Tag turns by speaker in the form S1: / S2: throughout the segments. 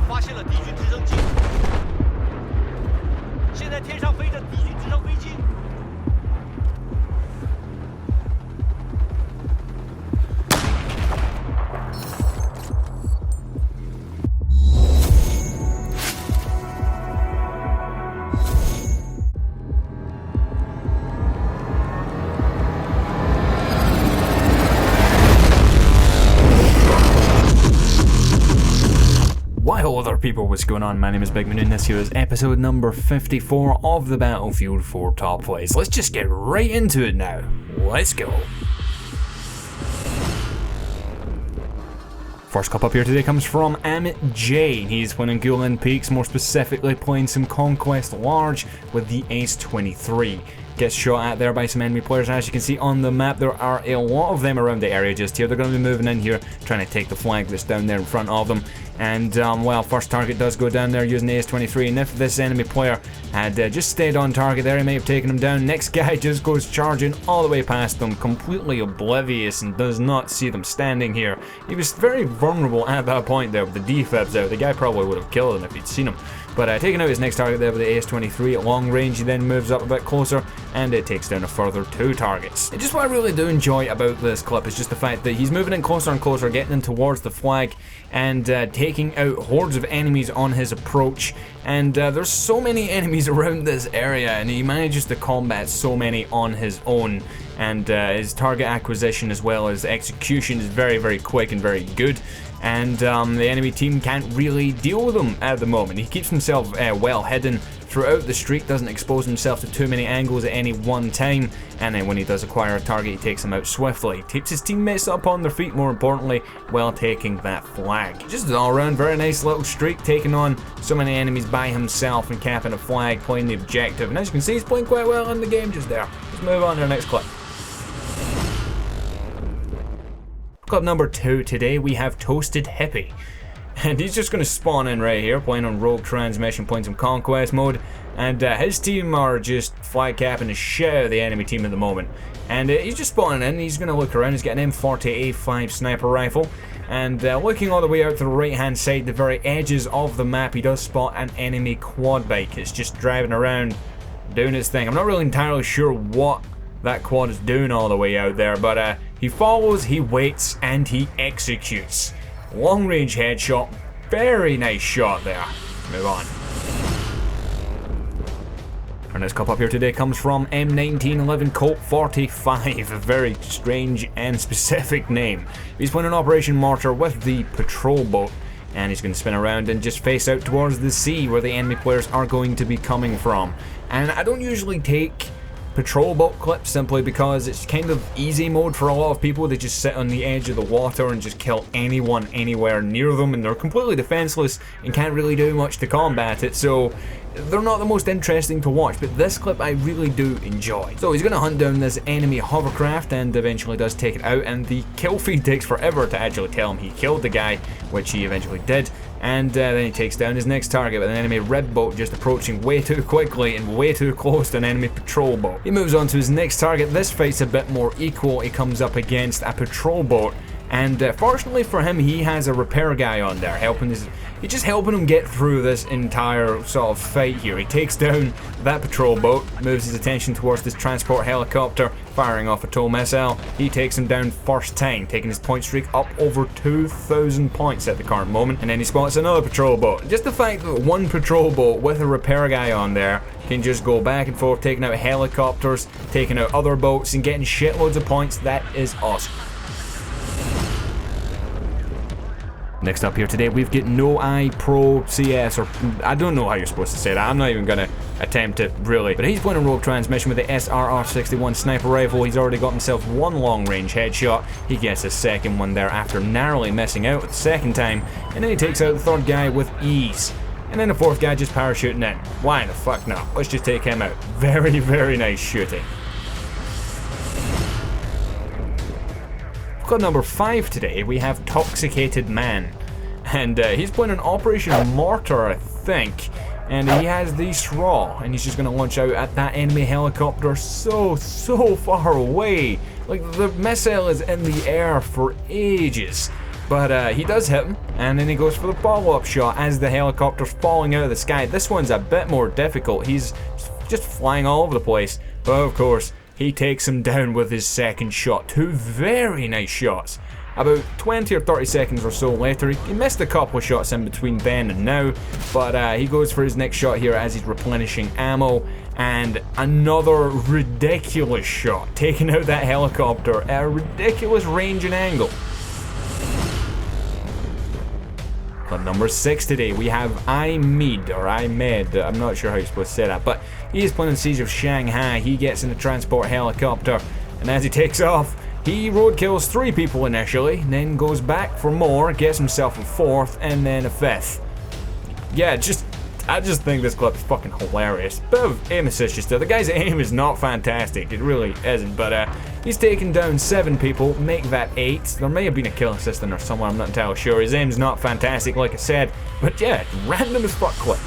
S1: 发现了敌军直升机，现在天上飞着敌军直升飞机。
S2: Hello there people, what's going on? My name is Big Man and this here is episode number 54 of the Battlefield 4 Top Plays. Let's just get right into it now. Let's go. First clip up here today comes from Amit J. He's playing Gulen Peaks, more specifically playing some Conquest Large with the Ace-23. Gets shot at there by some enemy players. As you can see on the map, there are a lot of them around the area just here. They're going to be moving in here, trying to take the flag that's down there in front of them. And, well, first target does go down there using the Ace-23, and if this enemy player had just stayed on target there, he may have taken him down. Next guy just goes charging all the way past them, completely oblivious, and does not see them standing here. He was very vulnerable at that point there with the defibs out. The guy probably would have killed him if he'd seen him. But taking out his next target there with the Ace-23 at long range, he then moves up a bit closer and it takes down a further 2 targets. And just what I really do enjoy about this clip is just the fact that he's moving in closer and closer, getting in towards the flag and taking out hordes of enemies on his approach. And there's so many enemies around this area and he manages to combat so many on his own. And his target acquisition as well as execution is very, very quick and very good. And the enemy team can't really deal with him at the moment. He keeps himself well hidden throughout the streak, doesn't expose himself to too many angles at any one time, and then when he does acquire a target, he takes him out swiftly. He keeps his teammates up on their feet, more importantly, while taking that flag. Just an all-around very nice little streak, taking on so many enemies by himself and capping a flag, playing the objective. And as you can see, he's playing quite well in the game just there. Let's move on to the next clip. Clip number 2 today, we have Toasted Hippie. And he's just going to spawn in right here, playing on Rogue Transmission, playing some Conquest mode. And his team are just flag capping the shit out of the enemy team at the moment. And he's just spawning in, he's going to look around, he's got an M40A5 sniper rifle. And looking all the way out to the right hand side, the very edges of the map, he does spot an enemy quad bike. It's just driving around, doing its thing. I'm not really entirely sure what that quad is doing all the way out there, but he follows, he waits, and he executes. Long range headshot, very nice shot there. Move on. Our next clip up here today comes from M1911 Colt 45, a very strange and specific name. He's playing an Operation Mortar with the patrol boat, and he's going to spin around and just face out towards the sea where the enemy players are going to be coming from. And I don't usually take patrol boat clips simply because it's kind of easy mode for a lot of people. They just sit on the edge of the water and just kill anyone anywhere near them, and they're completely defenseless and can't really do much to combat it, so they're not the most interesting to watch. But this clip I really do enjoy. So he's going to hunt down this enemy hovercraft and eventually does take it out, and the kill feed takes forever to actually tell him he killed the guy, which he eventually did. And then he takes down his next target with an enemy red boat just approaching way too quickly and way too close to an enemy patrol boat. He moves on to his next target. This fight's a bit more equal. He comes up against a patrol boat, and fortunately for him, he has a repair guy on there he's just helping him get through this entire sort of fight here. He takes down that patrol boat, moves his attention towards this transport helicopter, firing off a tow missile. He takes him down first time, taking his point streak up over 2,000 points at the current moment, and then he spots another patrol boat. Just the fact that one patrol boat with a repair guy on there can just go back and forth, taking out helicopters, taking out other boats, and getting shitloads of points, that is awesome. Next up here today, we've got Nuke April CS, or I don't know how you're supposed to say that. I'm not even going to attempt it, really. But he's playing a Rogue Transmission with the SRR-61 sniper rifle. He's already got himself one long-range headshot. He gets a second one there after narrowly missing out the second time. And then he takes out the third guy with ease. And then the fourth guy just parachuting in. Why the fuck not? Let's just take him out. Very, very nice shooting. Clip number 5 today, we have Toxicated Man, and he's playing an Operation Mortar, I think, and he has the SRAW, and he's just going to launch out at that enemy helicopter so far away. Like, the missile is in the air for ages, but he does hit him. And then he goes for the follow-up shot as the helicopter's falling out of the sky. This one's a bit more difficult. He's just flying all over the place. But of course, he takes him down with his second shot. Two very nice shots. About 20 or 30 seconds or so later, he missed a couple of shots in between then and now, but he goes for his next shot here as he's replenishing ammo, and another ridiculous shot, taking out that helicopter at a ridiculous range and angle. Clip number 6 today, we have Imed, I'm not sure how you're supposed to say that, but he is playing Siege of Shanghai. He gets in a transport helicopter, and as he takes off, he roadkills 3 people initially, then goes back for more, gets himself a 4th, and then a 5th. Yeah, I just think this clip is fucking hilarious. Bit of aim assist just there. The guy's aim is not fantastic, it really isn't, but he's taken down 7 people, make that 8. There may have been a kill assist in there somewhere, I'm not entirely sure. His aim's not fantastic, like I said, but yeah, random as fuck clip.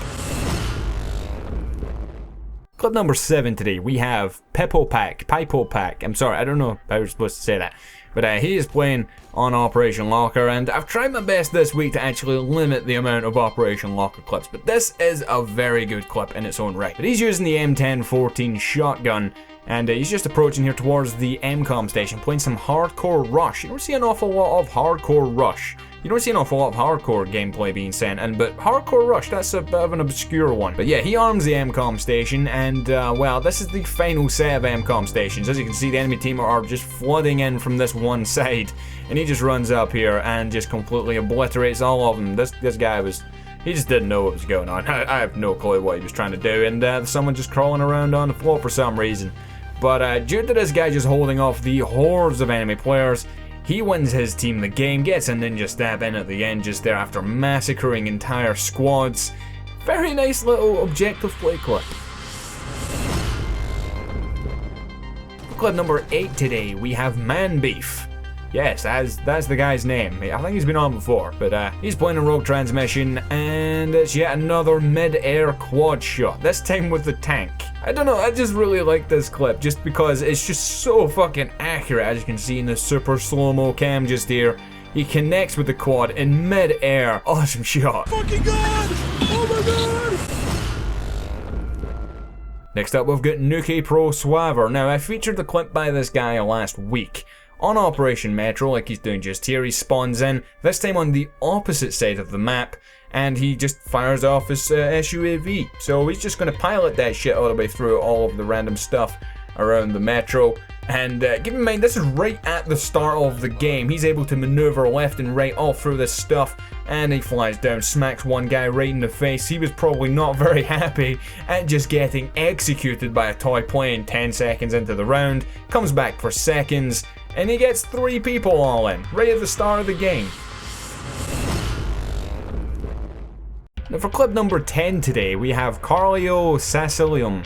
S2: Clip number 7 today, we have Pipopack. I'm sorry, I don't know how you're supposed to say that. But he is playing on Operation Locker, and I've tried my best this week to actually limit the amount of Operation Locker clips, but this is a very good clip in its own right. But he's using the M1014 shotgun, and he's just approaching here towards the MCOM station, playing some hardcore rush. You don't see an awful lot of hardcore rush. You don't see an awful lot of hardcore gameplay being sent in, but hardcore rush, that's a bit of an obscure one. But yeah, he arms the MCOM station, and well, this is the final set of MCOM stations. As you can see, the enemy team are just flooding in from this one side, and he just runs up here and just completely obliterates all of them. This guy he just didn't know what was going on. I have no clue what he was trying to do, and someone just crawling around on the floor for some reason. But due to this guy just holding off the hordes of enemy players, he wins his team the game, gets a ninja stab in at the end just there after massacring entire squads. Very nice little objective play clip. Clip number 8 today, we have Man Beef. Yes, that's the guy's name. I think he's been on before, but he's playing a rogue transmission, and it's yet another mid-air quad shot, this time with the tank. I don't know, I just really like this clip, just because it's just so fucking accurate, as you can see in the super slow-mo cam just here. He connects with the quad in mid-air. Awesome shot.
S1: Fucking god! Oh my god!
S2: Next up, we've got Nuke April Swabber. Now, I featured the clip by this guy last week. On Operation Metro, like he's doing just here, he spawns in, this time on the opposite side of the map, and he just fires off his SUAV. So he's just going to pilot that shit all the way through all of the random stuff around the metro. And keep in mind, this is right at the start of the game. He's able to maneuver left and right all through this stuff, and he flies down, smacks one guy right in the face. He was probably not very happy at just getting executed by a toy plane 10 seconds into the round, comes back for seconds, and he gets 3 people all in, right at the start of the game. Now for clip number 10 today, we have CarlosAcylium.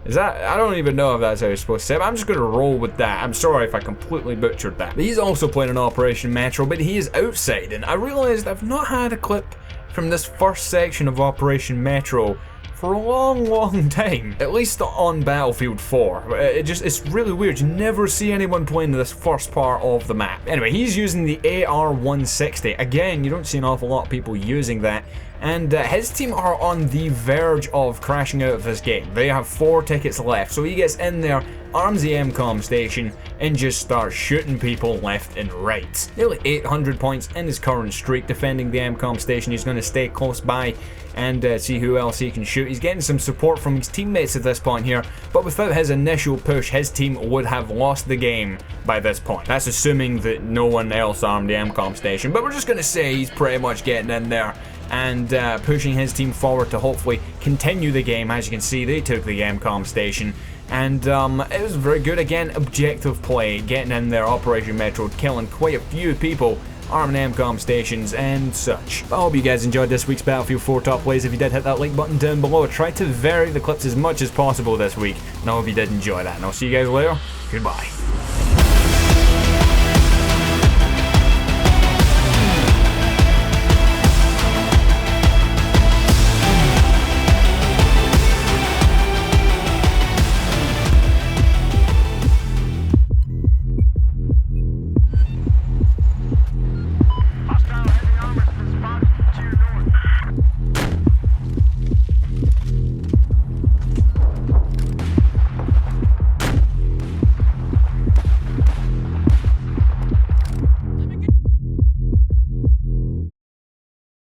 S2: Is that, I don't even know if that's how you're supposed to say it, but I'm just going to roll with that. I'm sorry if I completely butchered that. But he's also playing an Operation Metro, but he is outside, and I realized I've not had a clip from this first section of Operation Metro for a long time, at least on Battlefield 4. It's really weird, you never see anyone playing this first part of the map. Anyway, he's using the AR-160. Again, you don't see an awful lot of people using that, and his team are on the verge of crashing out of this game. They have 4 tickets left, so he gets in there, arms the MCOM station, and just starts shooting people left and right. Nearly 800 points in his current streak defending the MCOM station. He's going to stay close by and see who else he can shoot. He's getting some support from his teammates at this point here, but without his initial push, his team would have lost the game by this point. That's assuming that no one else armed the MCOM station, but we're just going to say he's pretty much getting in there and pushing his team forward to hopefully continue the game. As you can see, they took the MCOM station, and it was very good. Again, objective play, getting in there, Operation Metro, killing quite a few people, arming MCOM stations and such. I hope you guys enjoyed this week's Battlefield 4 top plays. If you did, hit that like button down below. I tried to vary the clips as much as possible this week, and I hope you did enjoy that, and I'll see you guys later. Goodbye.